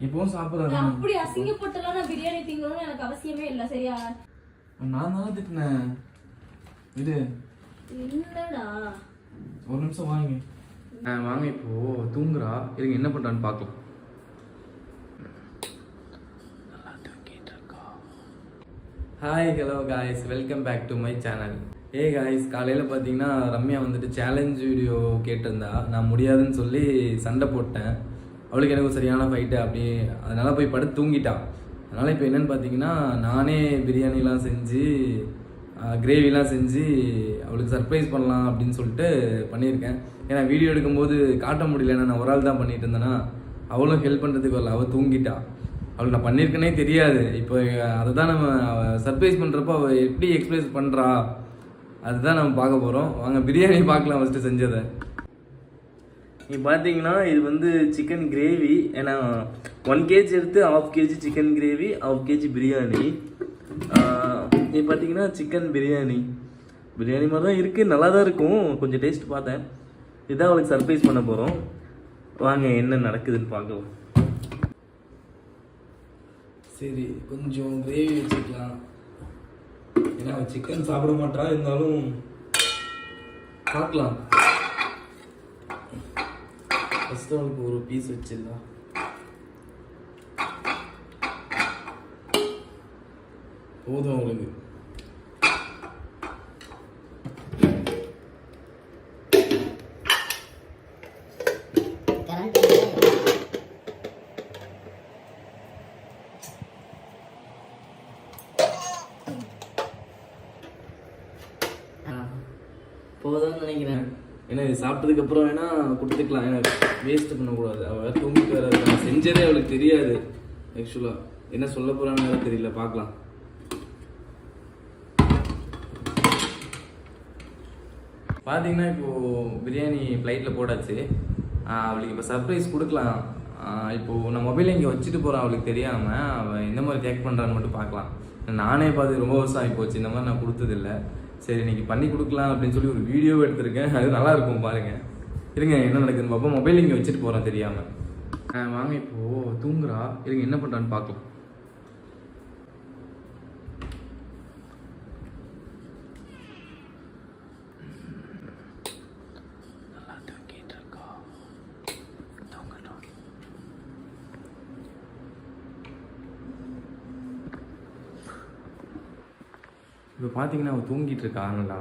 இப்பவும் சாப்பிடுறேன். அப்படி அசிங்கப்பட்டலாம் நான் பிரியாணி திங்கணும்னு எனக்கு அவசியமே இல்லை. சரியா? நான் தானே திட்டினேன். இது இல்லடா, ஒரு நிமிஷம் வாங்க. வாங்க, இப்போ தூங்குறா. இருங்க என்ன பண்றான்னு பார்க்கலாம். Hi, hello guys, welcome back to my channel. Guys, காலையில் பார்த்தீங்கன்னா ரம்யா வந்துட்டு சேலஞ்ச் வீடியோ கேட்டிருந்தா. நான் முடியாதுன்னு சொல்லி சண்டை போட்டேன். அவளுக்கு எனக்கு சரியான ஃபைட்டு அப்படி, அதனால் போய் படுத்து தூங்கிட்டான். அதனால் இப்போ என்னென்னு பார்த்தீங்கன்னா நானே பிரியாணிலாம் செஞ்சு கிரேவிலாம் செஞ்சு அவளுக்கு சர்ப்ரைஸ் பண்ணலாம் அப்படின்னு சொல்லிட்டு பண்ணியிருக்கேன். ஏன்னா வீடியோ எடுக்கும்போது காட்ட முடியல, நான் ஒரு ஆள் தான் பண்ணிட்டு இருந்தேன்னா அவளும் ஹெல்ப் பண்ணுறதுக்கு வரல, அவள் தூங்கிட்டா. அவளுக்கு நான் பண்ணியிருக்கேனே தெரியாது. இப்போ அதை தான் நம்ம சர்ப்ரைஸ் பண்ணுறப்போ அவள் எப்படி எக்ஸ்பிரஸ் பண்ணுறா அதுதான் நம்ம பார்க்க போகிறோம். வாங்க பிரியாணி பார்க்கலாம் ஃபஸ்ட்டு செஞ்சதை. இப்போ பார்த்தீங்கன்னா இது வந்து சிக்கன் கிரேவி. ஏன்னா 1 kg எடுத்து 1/2 kg chicken gravy, 1/2 kg biryani. இது பார்த்தீங்கன்னா சிக்கன் பிரியாணி மாதிரி தான் இருக்குது, நல்லா தான் இருக்கும். கொஞ்சம் டேஸ்ட் பார்த்தேன். இதுதான் அவளுக்கு சர்ப்ரைஸ் பண்ண போகிறோம். வாங்க என்ன நடக்குதுன்னு பார்க்கலாம். சரி, கொஞ்சம் கிரேவி வச்சுக்கலாம். ஏன்னா சிக்கன் சாப்பிட மாட்டா, இருந்தாலும் பார்க்கலாம். ஃபஸ்ட்டு அவளுக்கு ஒரு பீஸ் வச்சிடலாம். போதும் அவளுக்கு. போதும்னு நினைக்கிறேன். ஏன்னா இது சாப்பிட்டதுக்கு அப்புறம் வேணா கொடுத்துக்கலாம். ஏன்னா வேஸ்ட் பண்ணக்கூடாது. அவள் தூங்கிட்டு வர நான் செஞ்சதே அவளுக்கு தெரியாது. ஆக்சுவலாக என்ன சொல்ல போறான்னு தெரியல, பார்க்கலாம். பார்த்தீங்கன்னா இப்போது பிரியாணி ஃப்ளைட்டில் போட்டாச்சு. அவளுக்கு இப்போ சர்ப்ரைஸ் கொடுக்கலாம். இப்போது நான் மொபைலை இங்கே வச்சுட்டு போகிறேன். அவளுக்கு தெரியாமல் அவள் எந்த மாதிரி டேக் பண்ணுறான்னு மட்டும் பார்க்கலாம். நானே பார்த்து ரொம்ப வருஷம் ஆகி போச்சு, இந்த மாதிரி நான் கொடுத்ததில்லை. சரி, இன்னைக்கு பண்ணி கொடுக்கலாம் அப்படின்னு சொல்லி ஒரு வீடியோ எடுத்திருக்கேன். அது நல்லா இருக்கும் பாருங்க. இருங்க என்ன நடக்குதுன்னு பார்ப்போம். மொபைல் இங்கே வச்சுட்டு போகிறேன் தெரியாமல். வாங்க, இப்போது தூங்குறா. இருங்க என்ன பண்ணுறான்னு பார்க்கலாம். இப்போ பார்த்தீங்கன்னா அவள் தூங்கிட்டு இருக்காங்களா.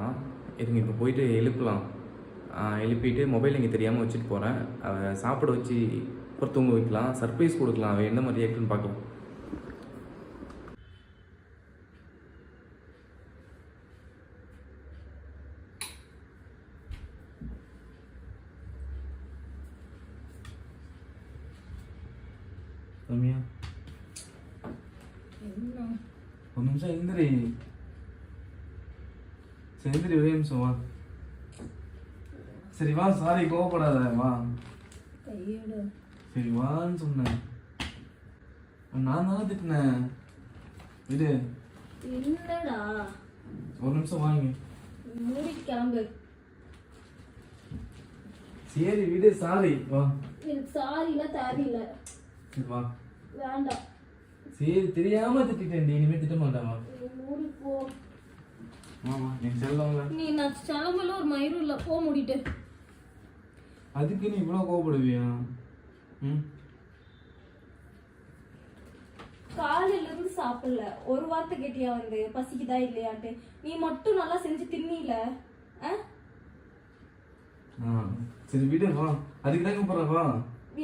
இதுங்க இப்போ போயிட்டு எழுப்பலாம். எழுப்பிட்டு மொபைல் இங்கே தெரியாமல் வச்சுட்டு போகிறேன். அவள் சாப்பிட வச்சு அப்புறம் தூங்க வைக்கலாம். சர்ப்ரைஸ் கொடுக்கலாம். அவள் எந்த மாதிரி ரியாக்ட்னு பார்க்கலாம். ரம்யா, ஒரு நிமிஷம் எந்திரி. சரி, ஒரே நிமிஷம் வா. சரி வா, சாரி கோவப்படாத, வா. சரி வான்னு சொன்னேன். நான் தானே திட்டினேன். விடு. இல்லடா, ஒரு நிமிஷம் வாங்க. மூடி கிளம்பு. சரி விடு, சாரி வா. எனக்கு சாரிலாம் தேவையில்லை. சரி வா. வேண்டாம். சரி, தெரியாம திட்டேன். இனிமே திட்ட மாட்டாமா? மூடி போ. மாமா நீ செல்லவங்கள. நீ நான் செலவுல ஒரு மயிரும் இல்ல, போ மூடிட்டு. அதுக்கு நீ இவ்வளவு கோவப்படுவியா? காலையில இருந்து சாப்பிடல. ஒரு வார்த்தை கேட்டியா வந்து பசிக்குதா இல்லையான்ட்டு? நீ மட்டும் நல்லா செஞ்சு தின்னில. சரி விடு, வா. அதுக்கு தான் கூப்பிடுற, வா.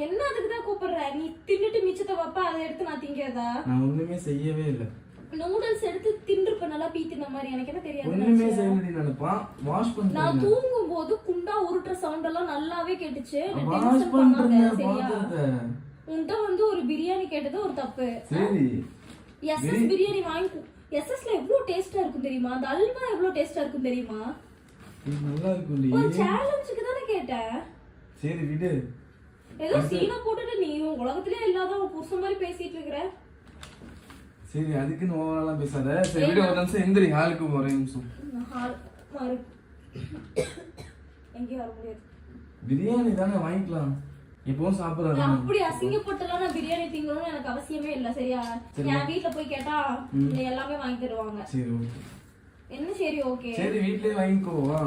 என்ன அதுக்கு தான் கூப்பிடுற? நீ தின்னுட்டு மிச்சத்தை வைப்ப, அதை எடுத்து நான் திங்கிறதா? நான் ஒண்ணுமே செய்யவே இல்லை. நூடுல்ஸ் எடுத்து தின்றுப்ப நல்லா பீத்தின மாதிரி. எனக்கு என்ன தெரியாது. ஒண்ணுமே செய்யலடி. நினைப்பான் வாஷ் பண்ண. நான் தூங்கும் போது குண்டா உருட்டுற சவுண்ட் எல்லாம் நல்லாவே கேட்டுச்சு. வாஷ் பண்றேன். சரியா? உன்கிட்ட வந்து ஒரு பிரியாணி கேட்டது ஒரு தப்பு. சரி, எஸ்எஸ் பிரியாணி வாங்கி. எஸ்எஸ்ல எவ்வளவு டேஸ்டா இருக்கும் தெரியுமா? அந்த அல்வா எவ்வளவு டேஸ்டா இருக்கும் தெரியுமா? இது நல்லா இருக்கும்டி. ஒரு சேலஞ்சுக்கு தானே கேட்டேன். சரி விடு. ஏதோ சீனா போட்டுட்டு நீ உலகத்திலே இல்லாத ஒரு புருஷன் மாதிரி பேசிட்டு இருக்கற. சரி, அதுக்குன்னு ஓவராலாம் பேசாத. சரி விடு, ஒரு நிமிஷம் எந்திரி. ஹாலுக்கு போறேன். நிமிஷம் ஹால் மாறு. எங்கே வர முடியாது. பிரியாணி தானே வாங்கிக்கலாம். எப்பவும் நீ சாப்பிடுறது அப்படி அசிங்கப்பட்டுலாம் நான் பிரியாணி திங்கணும்னு எனக்கு அவசியமே இல்ல சரியா? என் வீட்ல போய் கேட்டா நீ எல்லாமே வாங்கி தருவாங்க. சரி ஓகே. என்ன சரி ஓகே? சரி வீட்லயே வாங்கிக்கோ வா.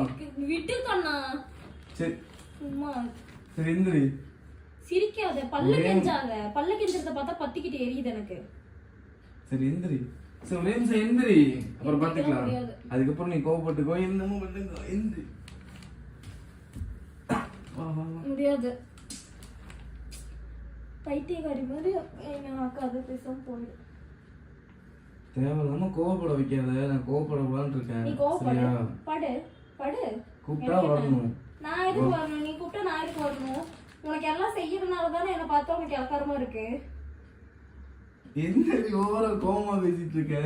விட்டு கண்ணா. சரி சும்மா சரி எந்திரி. சிரிக்காத, பல்ல கெஞ்சாத. பல்ல கெஞ்சறத பார்த்தா பத்திக்கிட்டு எரியுது எனக்கு. சரி எந்திரி. சரி ஒரே நிமிஷம் எந்திரி, அப்புறம் பாத்துக்கலாம். முடியாது. அதுக்கப்புறம் நீ கோவப்பட்டுக்கோ, என்னமோ பண்ணுங்க. எந்திரி. வா வா வா. முடியாது. பைத்தியக்காரி மாதிரி எங்க அக்கா அதை பேசாம போயிடு. தேவையில்லாம கோவப்பட வைக்காத. நான் கோவப்படக்கூடாதுன்னு இருக்கேன். நீ கோவப்படு. சரியா? படு படு. கூப்பிட்டா வரணும். நான் எதுக்கு வரணும்? நீ கூப்பிட்டா நான் எதுக்கு வரணும்? உனக்கு எல்லாம் செய்யறதுனால தானே என்ன பார்த்தா உனக்கு இலக்காரமா இருக்கு. என்ன ஓவரா கோவமா பேசிட்டு இருக்க?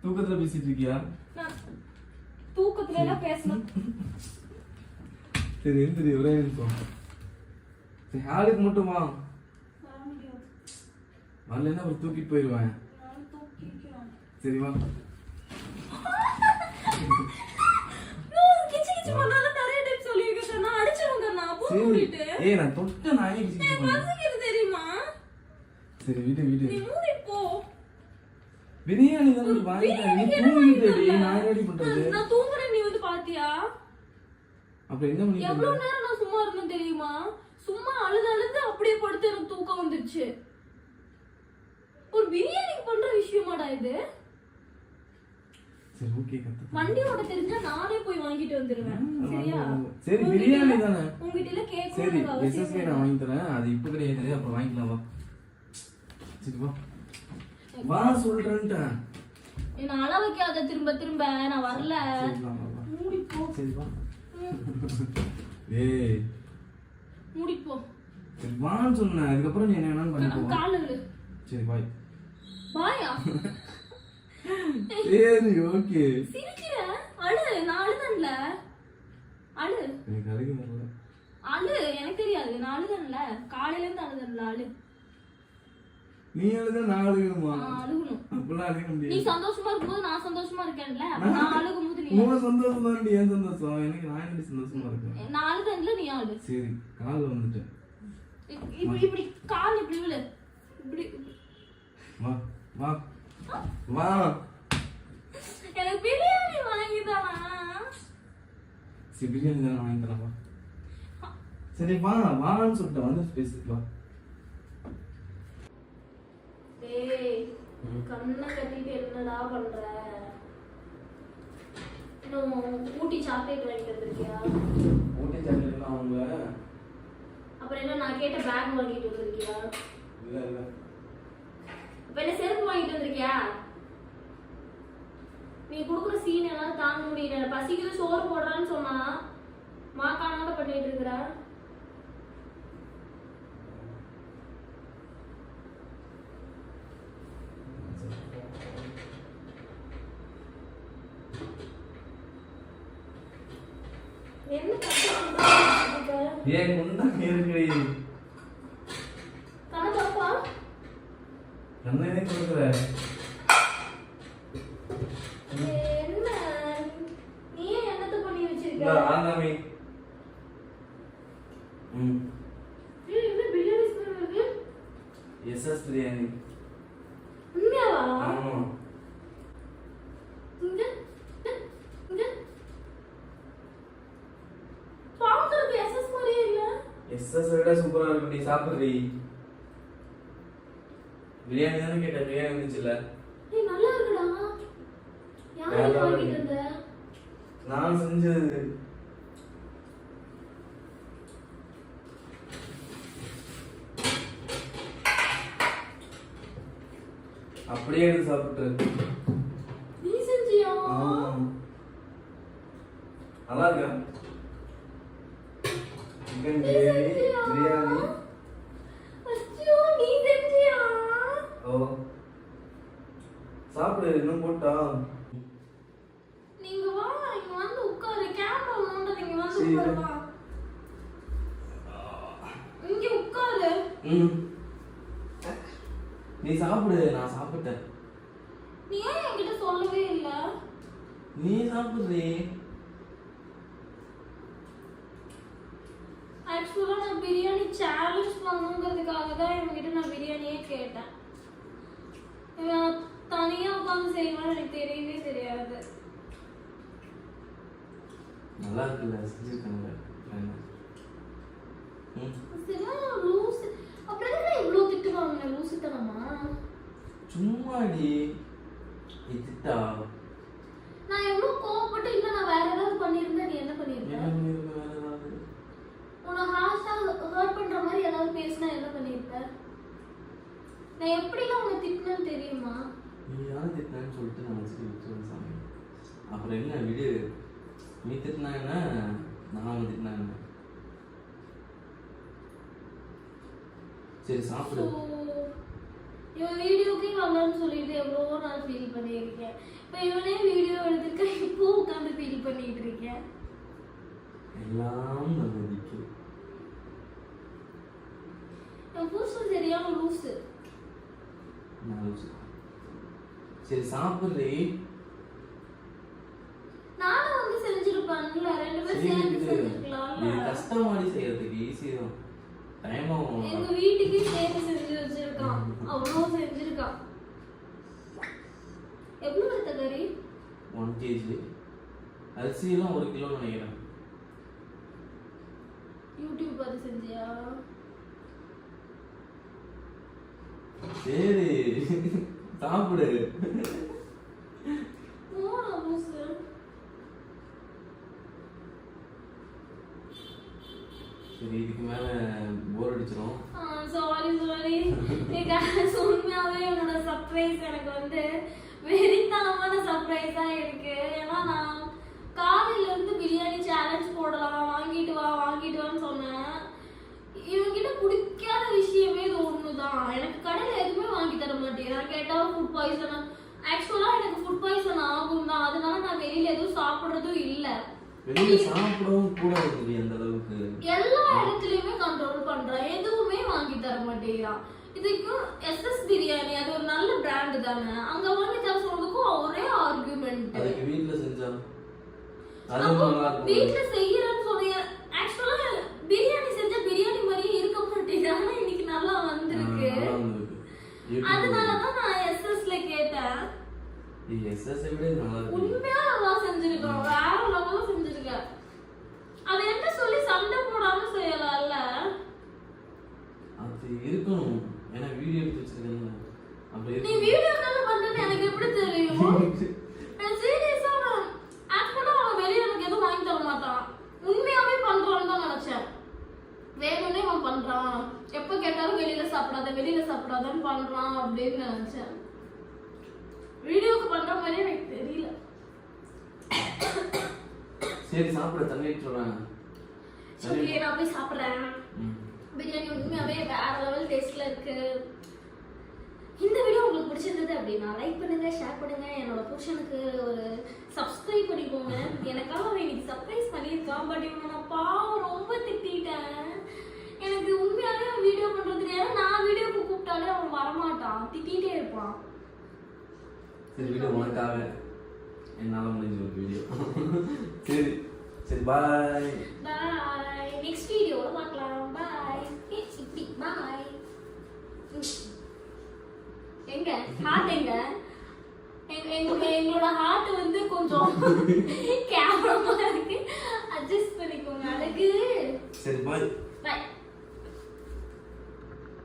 தூக்கத்துல பேசிட்டு இருக்கியா? நான் தூக்கத்துல எல்லாம் பேசணும். சரி எந்திரி ஒரே நிமிஷம். சரி ஹாலுக்கு மட்டும் வா. வர முடியாது. வரலன்னா அப்புறம் தூக்கிட்டு போயிடுவேன். நான் தூக்கிக்கிறேன். சரி வா. கிச்சு கிச்சு பண்ணால நிறைய டைம் சொல்லிருக்கேன். நான் அடிச்சுடுங்க நான் போ மூடிட்டு. ஏய் நான் தொட்ட நாயே கிச்சு கிச்சு பண்ணேன். பசிக்குது தெரியுமா? சரி வீடு வீடு. நீ மூடிட்டு போ. பிரியாணி தான் வாங்கிட்டேன். நீ தூங்கிட்டடி. நான் என்னடி பண்றது? நான் தூங்குறேன், நீ வந்து பாத்தியா? அப்புறம் என்ன பண்ணிட்டு இருக்க? எவ்வளவு நேரம் நான் சும்மா இருந்தேன் தெரியுமா? சும்மா அழுது அழுது அப்படியே படுத்து எனக்கு தூக்கம் வந்துருச்சு. ஒரு பிரியாணி பண்ற விஷயமாடா இது? சரி ஓகே கத்து. வண்டி ஓட்ட தெரிஞ்சா நானே போய் வாங்கிட்டு வந்துருவேன். சரியா? சரி பிரியாணி தானே. உங்ககிட்ட எல்லாம் கேட்கணும் சரி எனக்கு அவசியம் எஸ்எஸ்கே இல்லை. நான் வாங்கி தரேன். அது இப்போ கிடையாது, அப்புறம் வாங்கிக்கலாம் வா. சரி வா வா சொல்றேன்ட்டேன். என்ன அழ வைக்காத திரும்ப திரும்ப. நான் வரல. சரி வா வா, வா. மூடி போ. சரி வா. ஏய் மூடி போ. சரி வான்னு சொன்னேன். அதுக்கப்புறம் நீ என்ன வேணாலும் பண்ணிக்கோ. கால் இல்ல. சரி பாய். பாயா? சரி ஓகே. சிரிக்கிற? அழு. நான் அழுதன்ல. அழு. எனக்கு அழுக வரல. அழு. எனக்கு தெரியாது. நான் அழுதன்ல. காலையில இருந்து அழுதன்ல. அழு. நீ அழுத நான் அழுகணுமா? நான் அழுகணும். அப்படிலாம் அழுக நீ முடியாது. சந்தோஷமா இருக்கும்போது நான் சந்தோஷமா இருக்கேன்ல. அப்ப நான் அழுகும்போது நீ உங்க சந்தோஷம் தான் ஏன் சந்தோஷம்? எனக்கு நான் எப்படி சந்தோஷமா இருக்கேன்? நான் அழுதன்ல நீ அழு. சரி காலைல வந்துட்டேன். இப்படி இப்படி கால் இப்படி விழு. இப்படி வா வா வா. எனக்கு பிரியாணி வாங்கிதானா? சரி பிரியாணி தானே வாங்கி தரேன் வா. சரி வா வான்னு சொல்லிட்டு வந்து பேசு வா. டேய் கண்ணை கட்டிட்டு என்னடா பண்ற? இன்னும் ஊட்டி சாக்லேட் வாங்கிட்டு வந்திருக்கியா? ஊட்டி சாக்லேட்லாம் அவங்க அப்புறம் என்ன நான் கேட்ட பேக் வாங்கிட்டு வந்திருக்கியா? இல்ல இல்ல. அப்ப என்ன செருப்பு வாங்கிட்டு வந்திருக்கியா? நீ குடுக்குற சீன் எல்லாம் தாங்க முடியல. பசிக்குது சோறு போடுறான்னு சொன்னா மாக்கானோட பண்ணிட்டு இருக்கிற. என்ன கஷ்டம்? ஏன் முண்டா இருக்கடி கணக்காப்பா கண்ணனே கொடுக்குற. என்ன நீ ஏன் என்னத்த பண்ணி இந்த வச்சிருக்க? ஆனாமி ஏய் என்ன பிரியாணி ஸ்மெல் வருது? எஸ்எஸ் பிரியாணி. உண்மையாவா? ஆமா இங்க இங்க பாக்குறது எஸ்எஸ் மாதிரியே இல்ல. எஸ்எஸ் விட சூப்பரா இருக்கு. நீ சாப்பிடுறீ. பிரியாணி தானே கேட்ட? பிரியாணி வந்துச்சுல. ஏய் நல்லா இருக்குடா. யாரு வாங்கிட்டு வந்த? நான் செஞ்சது. அப்படியே எடுத்து சாப்பிட்டு. நீ செஞ்சியா? நல்லா இருக்கா? சிக்கன் நீ கிரேவி செஞ்சியா? பிரியாணி. அச்சோ நீ செஞ்சியா? ஓ சாப்பிடு. இன்னும் போட்டா? நீங்க வா, இங்க வந்து உட்காரு. கேமரா நோண்டாத, இங்க வந்து சரி. உட்காரு வா. இங்க உட்காரு. நீ சாப்பிடு. நான் சாப்பிட்டேன். நீ ஏன் என்கிட்ட சொல்லவே இல்ல? நீ சாப்பிடுறீ. ஆக்சுவலா நான் பிரியாணி சேலஞ்ச் பண்ணுங்கிறதுக்காக தான் இவங்கிட்ட நான் பிரியாணியே கேட்டேன். இவன் தனியா உட்காந்து செய்வான்னு எனக்கு தெரியவே தெரியாது. நல்லா இருக்குல்ல செஞ்சிருக்காங்க. லூசு அப்படியே இவ்வளவு திட்டுவாங்க. லூசுத்தனமா சும்மாடி திட்டா. நான் எவ்வளவு கோவப்பட்டு இல்ல நான் வேற ஏதாவது பண்ணியிருந்தா நீ என்ன பண்ணிருப்ப? உன்னை ஹார்ஷா ஹர்ட் பண்ற மாதிரி ஏதாவது பேசினா என்ன பண்ணிருப்ப? நான் எப்படிலாம் உன்னை திட்டினேன்னு தெரியுமா? நீ யாரும் திட்டினான்னு சொல்லிட்டு நான் வச்சுட்டு விட்டுருவேன் சாமி. அப்புறம் என்ன விடு, நீ திட்டினாங்கன்னா நான் வந்து திட்டினாங்க. சரி சாப்பிடு. இவன் வீடியோக்கே வரலான்னு சொல்லிட்டு எவ்வளவோ நான் ஃபீல் பண்ணியிருக்கேன். இப்போ இவனே வீடியோ எடுத்துக்க இப்போ உட்காந்து ஃபீல் பண்ணிட்டு இருக்கேன். எல்லாம் நல்லதுக்கு. என் புருஷன் சரியான லூசு. சரி சாப்பிடுறே. நானும் வந்து செஞ்சிருப்பான்ல, ரெண்டு பேரும் சேர்ந்து செஞ்சிருக்கலாம்ல. கஷ்டமாடி செய்யறதுக்கு ஈஸி தான். டைம் ஆகும். எங்க வீட்டுக்கே சேர்த்து செஞ்சு வச்சிருக்கான். அவ்வளோ செஞ்சிருக்கான். எவ்வளவு எடுத்த கறி? 1 kg. அரிசியெல்லாம் 1 கிலோ நினைக்கிறேன். யூடியூப் பார்த்து செஞ்சியா? சரி சாப்பிடு. சரி இதுக்கு மேல போர் அடிச்சிரும். சாரி உண்மையாவே என்னோட சர்ப்ரைஸ் எனக்கு வந்து வெறித்தனமான சர்ப்ரைஸா இருக்கு. ஏன்னா நான் காலையில இருந்து பிரியாணி சேலஞ்ச் போடலாம், வாங்கிட்டு வான்னு சொன்னேன். இவங்கிட்ட பிடிக்காத விஷயமே இது ஒண்ணுதான். எனக்கு கடையில எதுவுமே வாங்கி தர மாட்டேன். நான் கேட்டா ஃபுட் பாய்சன். ஆக்சுவலா எனக்கு ஃபுட் பாய்சன் ஆகும் தான். அதனால நான் வெளியில எதுவும் சாப்பிடுறதும் இல்ல. வெளியில சாப்பிடவும் கூட இருக்குது அந்த அளவுக்கு. எல்லா இடத்துலயுமே கண்ட்ரோல் பண்றேன். எதுவுமே வாங்கி தர மாட்டேங்கிறான். இதுக்கும் எஸ்எஸ் பிரியாணி அது ஒரு நல்ல பிராண்ட் தானே, அங்க வாங்கி தர சொன்னதுக்கும் ஒரே ஆர்குமெண்ட். அதுக்கு வீட்ல செஞ்சா வீட்ல செய்யறேன்னு சொல்றீங்க. ஆக்சுவலா பிரியாணி செஞ்சா பிரியாணி மாதிரியே இருக்க மாட்டேங்குது. ஆனா இன்னைக்கு நல்லா வந்திருக்கு. அதனாலதான் நான் எஸ்எஸ்ல கேட்டேன். எஸ்எஸ் விட நல்லா இருக்கு. உண்மையா நல்லா செஞ்சிருக்கோம். வேற லெவல்ல செஞ்சிருக்கேன். அது என்ன சொல்லி சண்டை போடாம செய்யலாம்ல. அது இருக்கணும். ஏன்னா வீடியோ எடுத்து வச்சிருக்கேன். அப்படியே நீ வீடியோ கால் பண்றது எனக்கு எப்படி தெரியும்? நான் சீரியஸா ஆக்சுவலா அவன் வெளியில எனக்கு எதுவும் வாங்கி தர மாட்டான். உண்மையாவே பண்றான்னு தான் நினைச்சேன். வேணும்னே அவன் பண்றான். எப்ப கேட்டாலும் வெளியில சாப்பிடாதன்னு பண்றான் அப்படின்னு நினைச்சேன். வீடியோக்கு பண்ற மாதிரி எனக்கு தெரியல. சரி சாப்பிட தண்ணி சொல்றாங்க. சரி நான் போய் சாப்பிடுறேன். பிரியாணி உண்மையாவே வேற லெவல் டேஸ்ட்ல இருக்கு. இந்த வீடியோ உங்களுக்கு பிடிச்சிருந்தது அப்படின்னா லைக் பண்ணுங்க, ஷேர் பண்ணுங்க. என்னோட புருஷனுக்கு ஒரு சப்ஸ்கிரைப் பண்ணிக்கோங்க. எனக்காக அவன் இன்னைக்கு சர்ப்ரைஸ் பண்ணியிருக்கான். பட் இவனை நான் பாவம் ரொம்ப திட்டேன். எனக்கு உண்மையாவே அவன் வீடியோ பண்றது தெரியாது. நான் வீடியோக்கு கூப்பிட்டாலே அவன் வரமாட்டான், திட்டிகிட்டே இருப்பான். சரி வீடியோ உனக்காக என்னால முடிஞ்ச ஒரு வீடியோ. சரி சரி பாய் பாய். நெக்ஸ்ட் வீடியோல பார்க்கலாம். பாய். இப்படி பாய். எங்க ஹார்ட் எங்களோட ஹார்ட் வந்து கொஞ்சம் கேவலமா இருக்கு. அட்ஜஸ்ட் பண்ணிக்கோங்க. அழகு. சரி பாய்.